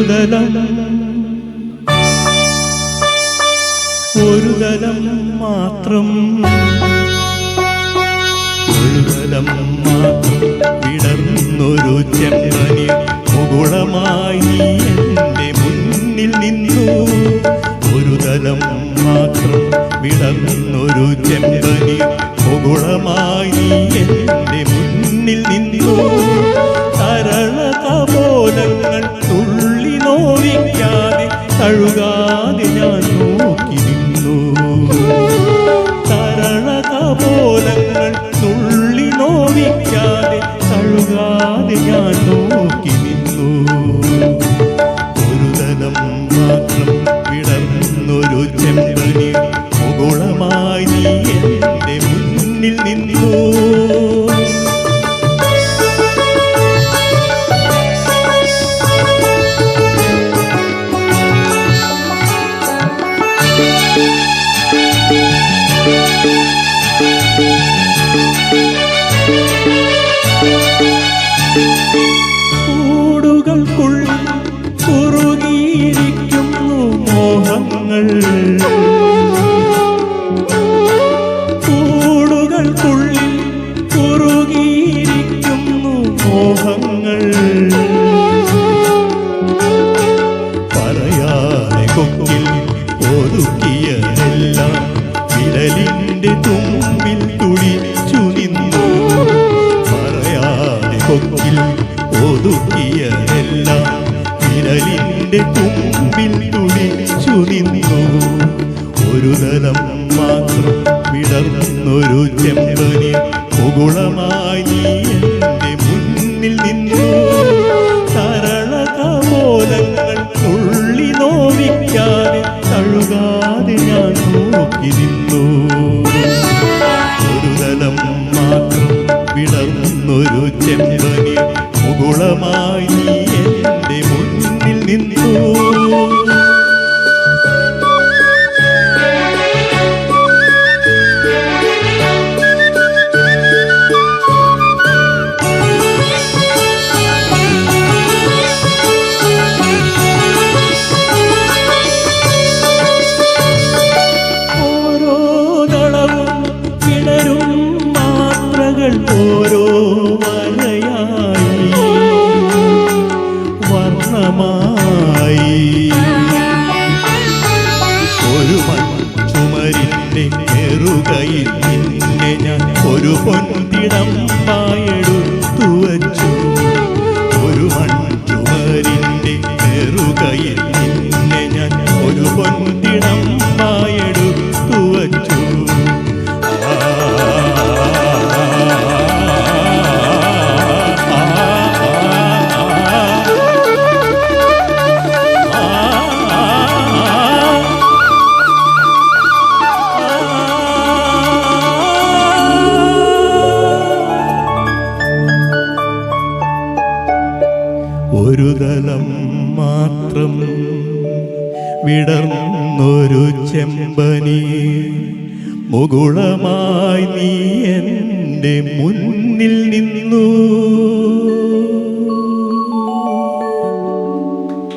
ഒരു തലം മാത്രം വിടർന്നൊരു ചെമ്പനി മുകുളമായി നീ എൻ്റെ മുന്നിൽ നിന്നു. ഒരു തലം മാത്രം വിടർന്നൊരു ചെമ്പനി മുകുളമായി നീ എൻ്റെ മുന്നിൽ നിന്നു. തരളകപോലങ്ങൾ തുള്ളി നോവിക്കാതെ തഴുകാതെ ഞാൻ നോക്കി നിന്നു. തരളകപോലങ്ങൾ തുള്ളി നോവിക്കാതെ തഴുകാതെ ഞാൻ നോക്കി നിന്നു. ഒരു തലം മാത്രം വിടർന്നൊരു ചെമ്പനി മുകുളമായി നീ എൻ്റെ മുന്നിൽ നിന്നു. കൂടുകൾക്കുള്ളിൽ കുറുകിയിരിക്കുന്നു മോഹങ്ങൾ. കൂടുകൾക്കുള്ളിൽ കുറുകിയിരിക്കുന്നു മോഹങ്ങൾ. പറയാതെ കൊക്കിൽ ഒതുക്കിയതെല്ലാം വിരലിൻ്റെ തുമ്പിൽ തുടിച്ചു നിന്നു. പറയാതെ കൊക്കിൽ ഒതുക്കിയതെല്ലാം വിരലിൻ്റെ തുമ്പിൽ തുടിച്ചു നിന്നു. ഒരു തലം മാത്രം വിടർന്നൊരു ചെമ്പനി മുകുളമായി നീ എൻ്റെ മുന്നിൽ നിന്നു. തരളകപോലങ്ങൾ തുള്ളി നോവിക്കാതെ തഴുകാതെ ഞാൻ നോക്കി നിന്നു. ഒരു തലം മാത്രം വിടർന്നൊരു ചെമ്പനി മുകുളമായി നീ എൻ്റെ മുന്നിൽ നിന്നു. ഓരോ ദളവും വിടരും മാത്രകൾ ഓരോ വരയായി വർണ്ണമായി. ഒരു മൺചുമരിൻ്റെ നെറുകയിൽ നിന്നെ ഞാൻ ഒരു പൊൻതിടമ്പായെടുത്തു വച്ചു. ഒരു മൺചുമരിൻ്റെ നെറുകയിൽ നിന്നെ ഞാൻ ഒരു പൊൻതിടമ്പായെടുത്തു വച്ചു. ഒരു തലം മാത്രം വിടർന്നൊരു ചെമ്പനി മുകുളമായി നീ എൻ്റെ മുന്നിൽ നിന്നു.